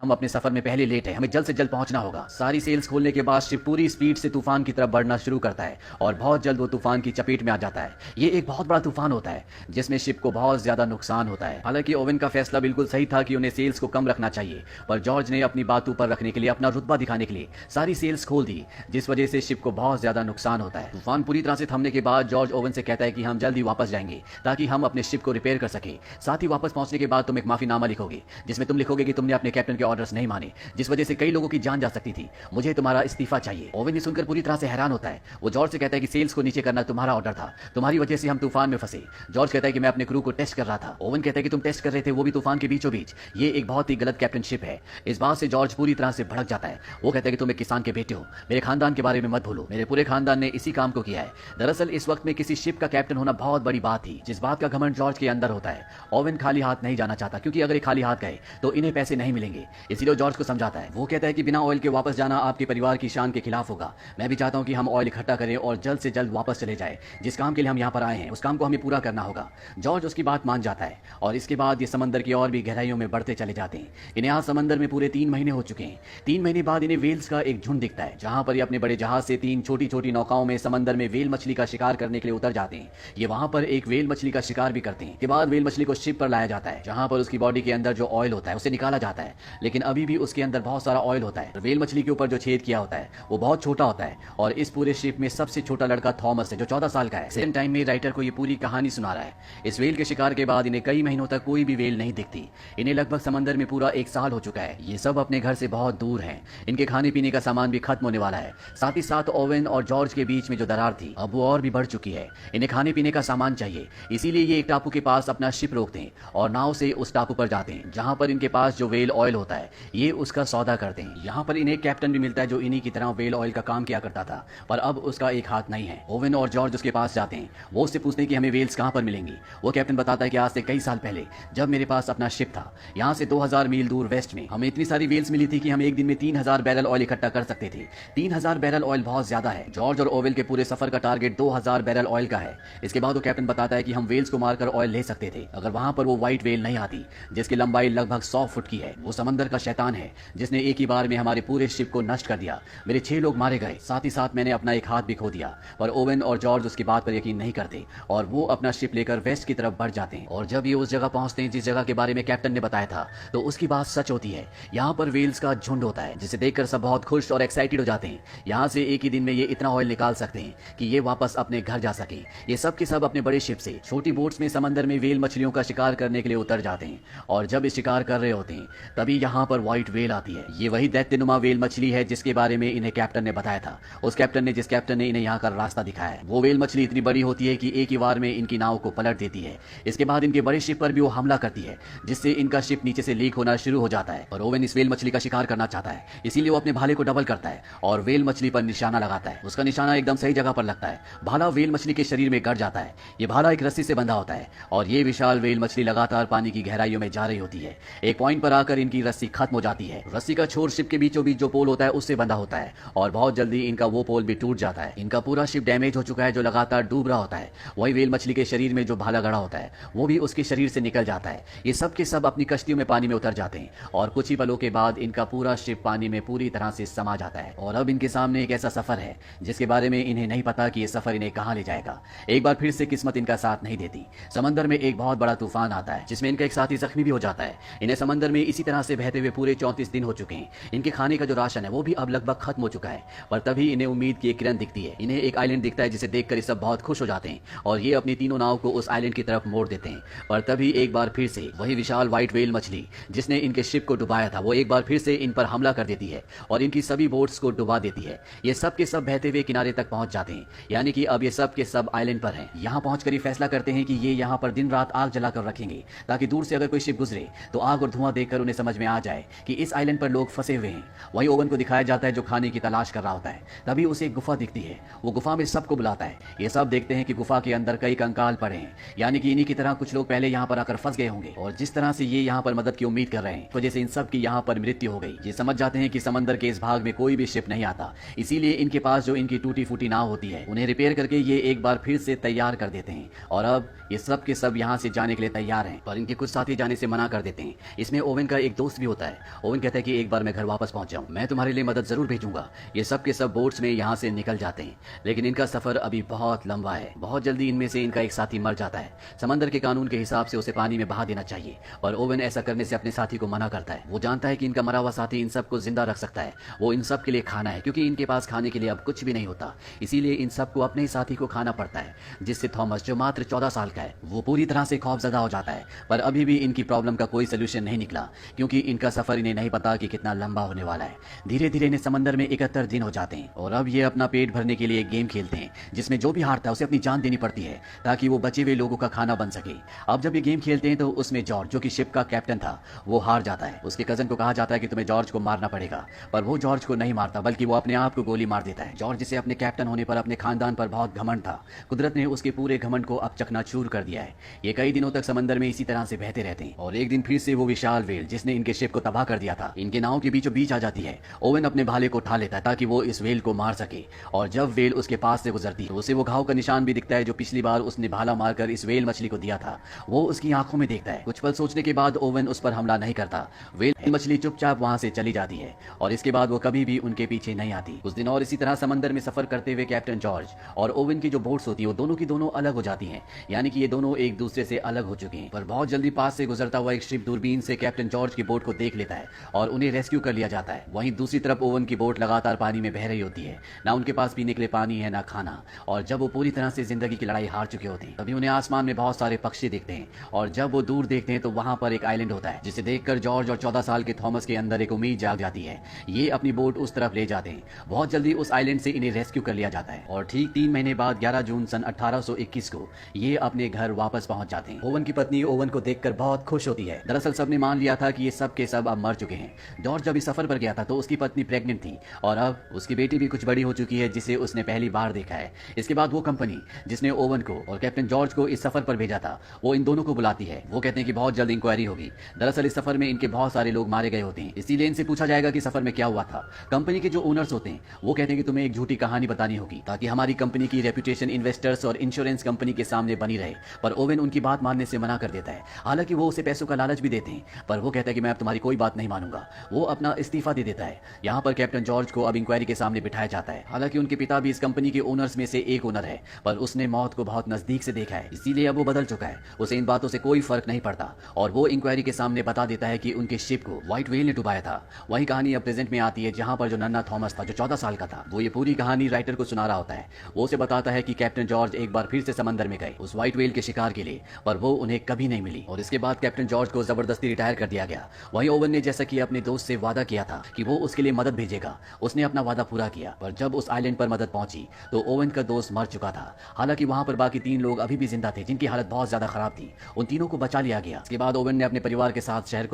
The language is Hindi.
हम अपने सफर में पहले लेट है, हमें जल्द से जल्द पहुंचना होगा। सारी सेल्स खोलने के बाद शिप पूरी स्पीड से तूफान की तरफ बढ़ना शुरू करता है और बहुत जल्द वो तूफान की चपेट में आ जाता है। ये एक बहुत बड़ा तूफान होता है जिसमें शिप को बहुत ज्यादा नुकसान होता है। हालांकि ओवेन का फैसला बिल्कुल सही था कि उन्हें सेल्स को कम रखना चाहिए, पर जॉर्ज ने अपनी बात ऊपर रखने के लिए, अपना रुतबा दिखाने के लिए सारी सेल्स खोल दी, जिस वजह से शिप को बहुत ज्यादा नुकसान होता है। तूफान पूरी तरह से थमने के बाद जॉर्ज ओवेन से कहता है कि हम जल्दी वापस जाएंगे ताकि हम अपने शिप को रिपेयर कर सके। साथ ही वापस पहुंचने के बाद तुम एक माफीनामा लिखोगे जिसमें तुम लिखोगे कि तुमने अपने कैप्टन के ऑर्डर्स नहीं माने, जिस वजह से कई लोगों की जान जा सकती थी। मुझे तुम्हारा इस्तीफा चाहिए। ओवेन ने सुनकर पूरी तरह से हैरान होता है। वो जॉर्ज से कहता है कि सेल्स को नीचे करना तुम्हारा ऑर्डर था, तुम्हारी वजह से हम तूफान में फंसे। जॉर्ज कहता है कि मैं अपने क्रू को टेस्ट कर रहा था। ओवेन कहता है कि तुम टेस्ट कर रहे थे, वो भी तूफान के बीचों बीच। ये एक बहुत ही गलत कैप्टनशिप है। इस बात से जॉर्ज पूरी तरह से भड़क जाता है। वो कहता है कि तुम एक किसान के बेटे हो, मेरे खानदान के बारे में मत भूलो। मेरे पूरे खानदान ने इसी काम को किया है। दरअसल इस वक्त में किसी शिप का कैप्टन होना बहुत बड़ी बात थी, जिस बात का घमंड जॉर्ज के अंदर होता है। ओवेन खाली हाथ नहीं जाना चाहता, क्योंकि अगर ये खाली हाथ गए तो इन्हें पैसे नहीं मिलेंगे, इसीलिए जॉर्ज को समझाता है। वो कहता है कि बिना ऑयल के वापस जाना आपके परिवार की शान के खिलाफ होगा। मैं भी चाहता हूं कि हम ऑयल इकट्ठा करें और जल्द से जल्द वापस चले जाए। जिस काम के लिए हम यहाँ पर आए हैं उस काम को हमें पूरा करना होगा। जॉर्ज उसकी बात मान जाता है और इसके बाद ये समंदर की और भी गहराइयों में बढ़ते चले जाते हैं। इन्हें आज समंदर में पूरे 3 महीने हो चुके हैं। 3 महीने बाद इन्हें वेल्स का एक झुंड दिखता है, जहां पर ये अपने बड़े जहाज से 3 छोटी छोटी नौकाओं में समंदर में वेल मछली का शिकार करने के लिए उतर जाते हैं। ये वहां पर एक वेल मछली का शिकार भी करते हैं। के बाद वेल मछली को शिप पर लाया जाता है, जहां पर उसकी बॉडी के अंदर जो ऑयल होता है उसे निकाला जाता है, लेकिन अभी भी उसके अंदर बहुत सारा ऑयल होता है। वेल मछली के ऊपर जो छेद किया होता है वो बहुत छोटा होता है और इस पूरे शिप में सबसे छोटा लड़का थॉमस है, जो 14 साल का है। सेम टाइम में राइटर को ये पूरी कहानी सुना रहा है। इस वेल के शिकार के बाद इन्हें कई महीनों तक कोई भी वेल नहीं दिखती। इन्हें लगभग समंदर में पूरा 1 साल हो चुका है। ये सब अपने घर से बहुत दूर हैं। इनके खाने पीने का सामान भी खत्म होने वाला है। साथ ही साथ ओवेन और जॉर्ज के बीच में जो दरार थी अब वो और भी बढ़ चुकी है। इन्हें खाने पीने का सामान चाहिए, इसीलिए ये एक टापू के पास अपना शिप रोकते हैं और नाव से उस टापू पर जाते हैं, जहां पर इनके पास जो वेल ऑयल होता है ये उसका सौदा करते हैं। यहाँ पर इन्हें कैप्टन भी मिलता है जो इन्हीं की तरह वेल ऑयल का काम किया करता था, पर अब उसका एक हाथ नहीं है। ओवेन और जॉर्ज उसके पास जाते हैं। वो उससे पूछते हैं कि हमें वेल्स कहाँ पर मिलेंगी। वो कैप्टन बताता है कि आज से कई साल पहले जब मेरे पास अपना शिप था, यहाँ से 2000 मील दूर वेस्ट में हमें इतनी सारी वेल्स मिली थी कि हम एक दिन में 3000 बैरल ऑयल इकट्ठा कर सकते थे। 3000 बैरल ऑयल बहुत ज्यादा है। जॉर्ज और ओवेन के पूरे सफर का टारगेट 2000 बैरल ऑयल का है। इसके बाद वो कैप्टन बताता है कि हम वेल्स को मारकर ऑयल ले सकते थे अगर वहां पर वो व्हाइट वेल नहीं आती, जिसकी लंबाई लगभग 100 फुट की है। वो समंदर का शैतान है जिसने एक ही बार में हमारे पूरे शिप को नष्ट कर दिया। मेरे 6 लोग मारे गए, साथ ही साथ मैंने अपना एक हाथ भी खो दिया। पर ओवेन और जॉर्ज उसकी बात पर यकीन नहीं करते और वो अपना शिप लेकर वेस्ट की तरफ बढ़ जाते हैं। और जब ये उस जगह पहुंचते हैं जिस जगह के बारे में कैप्टन ने बताया था, तो उसकी बात सच होती है। यहाँ पर वेल्स का झुंड होता है, जिसे देखकर सब बहुत खुश और एक्साइटेड हो जाते हैं। यहाँ से एक ही दिन में ये इतना ऑयल निकाल सकते हैं कि ये वापस अपने घर जा सके। ये सब के सब अपने बड़े शिप से छोटी बोट्स में समंदर में वेल मछलियों का शिकार करने के लिए उतर जाते हैं। और जब ये शिकार कर रहे होते हैं तभी यहाँ पर व्हाइट वेल आती है। ये वही दैत्यनुमा वेल मछली है जिसके बारे में इन्हें कैप्टन ने बताया था। उस कैप्टन ने जिस कैप्टन ने इन्हें यहाँ का रास्ता दिखाया है। वो वेल मछली इतनी बड़ी होती है कि एक ही बार में इनकी नाव को पलट देती है। इसके बाद इनके बड़े शिप पर भी वो हमला करती है, जिससे इनका शिप नीचे से लीक होना शुरू हो जाता है। और ओवेन इस वेल मछली का शिकार करना चाहता है, इसीलिए वो अपने भाले को डबल करता है और वेल मछली पर निशाना लगाता है। उसका निशाना एकदम सही जगह पर लगता है। भाला वेल मछली के शरीर में गड़ जाता है। ये भाला एक रस्सी से बंधा होता है और ये विशाल वेल मछली लगातार पानी की गहराइयों में जा रही होती है। एक पॉइंट पर आकर इनकी रस्सी खत्म हो जाती है। रस्सी का छोर शिप के बीचों बीच जो पोल होता है उससे बंधा होता है और बहुत जल्दी इनका वो पोल भी टूट जाता है। इनका पूरा शिप डैमेज हो चुका है, जो लगातार डूब रहा होता है। वही वेल मछली के शरीर में जो भाला गड़ा होता है वो भी उसके शरीर से निकल जाता है। ये सब के सब अपनी कश्तियों में पानी में उतर जाते हैं और कुछ ही पलों के बाद इनका पूरा शिप पानी में पूरी तरह से समा जाता है। और अब इनके सामने एक ऐसा सफर है जिसके बारे में इन्हें नहीं पता कि ये सफर इन्हें कहां ले जाएगा। एक बार फिर से किस्मत इनका साथ नहीं देती। समंदर में एक बहुत बड़ा तूफान आता है जिसमें इनका एक साथी जख्मी भी हो जाता है। इन्हें समंदर में इसी तरह से बहते हुए पूरे 34 दिन हो चुके हैं। इनके खाने का जो राशन है वो भी अब लगभग खत्म हो चुका है। पर तभी इन्हें उम्मीद की एक किरण दिखती है। इन्हें एक आइलैंड दिखता है जिसे देखकर ये सब बहुत खुश हो जाते हैं और ये अपनी तीनों नाव को उस आइलैंड की तरफ मोड़ देते हैं। पर तभी एक बार फिर से वही विशाल व्हाइट वेल मछली जिसने इनके शिप को डुबाया था वो एक बार फिर से इन पर हमला कर देती है और इनकी सभी बोट्स को डुबा देती है। ये सब के सब बहते हुए किनारे तक पहुंच जाते हैं, यानी कि अब ये सब के सब आइलैंड पर हैं। यहाँ पहुंचकर ये फैसला करते हैं कि ये यहाँ पर दिन रात आग जलाकर रखेंगे ताकि दूर से अगर कोई शिप गुजरे तो आग और धुआं देखकर उन्हें समझ में आ जाए कि इस आइलैंड पर लोग फंसे हुए हैं। वही ओवन को दिखाया जाता है जो खाने की तलाश कर रहा होता है। तभी उसे एक गुफा दिखती है। वो गुफा में सबको बुलाता है। ये सब देखते हैं कि गुफा के अंदर कई कंकाल पड़े हैं, यानी कि इन्हीं की तरह कुछ लोग पहले यहाँ पर आकर फंस गए होंगे और जिस तरह से ये यहाँ पर मदद की उम्मीद कर रहे हैं वजह से इन सब की यहाँ पर मृत्यु हो गई। ये समझ जाते हैं कि समंदर के इस भाग में कोई भी शिप नहीं आता, इसीलिए इनके पास जो इनकी टूटी फूटी नाव होती है उन्हें रिपेयर करके ये एक बार फिर से तैयार कर देते हैं। और अब ये सब के सब यहाँ से जाने के लिए तैयार हैं, पर इनके कुछ साथी जाने से मना कर देते हैं। इसमें ओवेन का एक दोस्त भी होता है। ओवन कहता है कि एक बार मैं घर वापस पहुंच जाऊं, मैं तुम्हारे लिए मदद जरूर भेजूंगा। ये सब के सब बोट्स में यहाँ से निकल जाते हैं, लेकिन इनका सफर अभी बहुत लंबा है। बहुत जल्दी इनमें से इनका एक साथी मर जाता है। समंदर के कानून के हिसाब से उसे पानी में बहा देना चाहिए, पर ओवन ऐसा करने से अपने साथी को मना करता है। वो जानता है कि इनका मरा हुआ साथी इन सबको जिंदा रख सकता है, वो इन सब के लिए खाना है, क्योंकि इनके पास खाने के लिए अब कुछ भी नहीं होता। इसीलिए इन सबको अपने ही साथी को खाना पड़ता है, जिससे थॉमस, जो मात्र 14 साल का है, वो पूरी तरह से खौफजदा हो जाता है। पर अभी भी इनकी प्रॉब्लम का कोई सोल्यूशन नहीं निकला, क्योंकि इनका सफर इन्हें नहीं पता कि कितना लंबा होने वाला है। धीरे धीरे इन्हें समंदर में 71 दिन हो जाते हैं और अब ये अपना पेट भरने के लिए एक गेम खेलते हैं, जिसमें जो भी हारता है उसे अपनी जान देनी पड़ती है ताकि वो बचे हुए लोगों का खाना बन सके। अब जब ये गेम खेलते हैं तो उसमें जॉर्ज, जो कि शिप का कैप्टन था, वो हार जाता है। उसके कजन को कहा जाता है कि तुम्हें जॉर्ज को मारना पड़ेगा, पर वो जॉर्ज को नहीं मारता, बल्कि वो अपने आप को गोली मार देता है। जॉर्ज, जिसे अपने कैप्टन होने पर अपने खानदान पर बहुत घमंड था, कुदरत ने उसके पूरे घमंड को अब चकनाचूर कर दिया है। ये कई दिनों तक समंदर में इसी तरह से बहते रहते हैं और एक दिन फिर से वो विशाल वेल, जिसने इनके शिप को तबाह कर दिया था, इनके नाव के बीचों बीच आ जाती है। ओवन अपने भाले को उठा लेता है ताकि वो इस वेल को मार सके, और जब वेल उसके पास से गुजरती है तो उसे वो घाव का निशान भी दिखता है जो पिछली बार उसने भाला मारकर इस वेल मछली को दिया था। वो उसकी आंखों में देखता है। कुछ पल सोचने के बाद ओवन उस पर हमला नहीं करता। वेल मछली चुपचाप वहां से चली जाती है और इसके बाद वो कभी भी उनके पीछे नहीं आती। कुछ दिन और इसी तरह समंदर में सफर करते हुए कैप्टन जॉर्ज और ओवन की जो बोट्स होती है वो दोनों की दोनों अलग हो जाती हैं, यानी कि ये दोनों एक दूसरे से अलग हो चुके हैं। पर बहुत जल्दी पास से गुजरता हुआ एक शिप दूरबीन से कैप्टन जॉर्ज की बोट को देख लेता है और उन्हें रेस्क्यू कर लिया जाता है। वहीं दूसरी तरफ ओवन की बोट लगातार पानी में बह रही होती है, ना उनके पास पीने के लिए पानी है ना खाना, और जब वो पूरी तरह से जिंदगी की लड़ाई हार चुके होते हैं तभी उन्हें आसमान में बहुत सारे पक्षी दिखते हैं, और जब वो दूर देखते हैं तो वहां पर एक आइलैंड होता है, जिसे देखकर जॉर्ज और 14 साल के थॉमस के अंदर एक उम्मीद जाग जाती है। ये अपनी बोट उस तरफ ले जाते हैं। बहुत जल्दी उस आइलैंड से इन्हें रेस्क्यू कर लिया जाता है और ठीक 3 महीने बाद 11 जून सन 1821 को ये अपने घर वापस पहुंच जाते हैं। ओवन की पत्नी ओवन को देखकर बहुत खुश होती है। दरअसल सबने मान लिया था कि ये सब के सब अब मर चुके हैं। जॉर्ज जब इस सफर पर गया था तो उसकी पत्नी प्रेग्नेंट थी और अब उसकी बेटी भी कुछ बड़ी हो चुकी है, जिसे उसने पहली बार देखा है। इसके बाद वो कंपनी जिसने ओवन को और कैप्टन जॉर्ज को इस सफर पर भेजा था, वो इन दोनों को बुलाती है। वो कहते हैं कि बहुत जल्द इंक्वायरी होगी। दरअसल इस सफर में इनके बहुत सारे लोग मारे गए होते हैं, इसीलिए इनसे पूछा जाएगा कि सफर में क्या हुआ था। कंपनी के जो ओनर्स होते हैं वो कहते हैं कि तुम्हें एक झूठी कहानी बतानी होगी ताकि हमारी कंपनी की रेपुटेशन इन्वेस्टर्स और इंश्योरेंस कंपनी के सामने बनी रहे। पर ओवन उनकी बात मानने से मना कर देता है। हालांकि वो उसे पैसों का लालच भी देते हैं, पर वो कहता है कि मैं अब तुम्हारी कोई बात नहीं मानूंगा। वो अपना इस्तीफा दे देता है। यहाँ पर कैप्टन जॉर्ज को अब इंक्वायरी के सामने बिठाया जाता है। हालांकि उनके पिता भी इस कंपनी के ओनर्स में से एक ओनर है, पर उसने मौत को बहुत नजदीक से देखा है, इसीलिए अब वो बदल चुका है। उसे इन बातों से कोई फर्क नहीं पड़ता और वो इंक्वायरी के सामने बता देता है कि उनके शिप को व्हाइट व्हेल ने डुबाया था। वही कहानी अब प्रेजेंट में आती है, जहां पर जो नन्हा थॉमस था, जो 14 साल का था, वो ये पूरी कहानी राइटर को सुना रहा होता है। वो उसे बताता है कि कैप्टन जॉर्ज एक बार फिर से समंदर में गए उस व्हाइट व्हेल के शिकार के लिए, पर वो उन्हें कभी नहीं मिली और इसके बाद कैप्टन जॉर्ज को जबरदस्ती रिटायर कर दिया गया। वहीं ओवन ने जैसा कि अपने दोस्त से वादा किया था कि वो उसके लिए मदद भेजेगा, उसने अपना वादा पूरा किया। पर जब उस आइलैंड पर मदद पहुंची तो ओवन का दोस्त मर चुका था। हालांकि वहां पर बाकी 3 लोग अभी भी जिंदा थे, जिनकी हालत बहुत ज्यादा खराब थी। उन तीनों को बचा लिया गया। इसके बाद ओवन ने अपने परिवार के साथ शहर को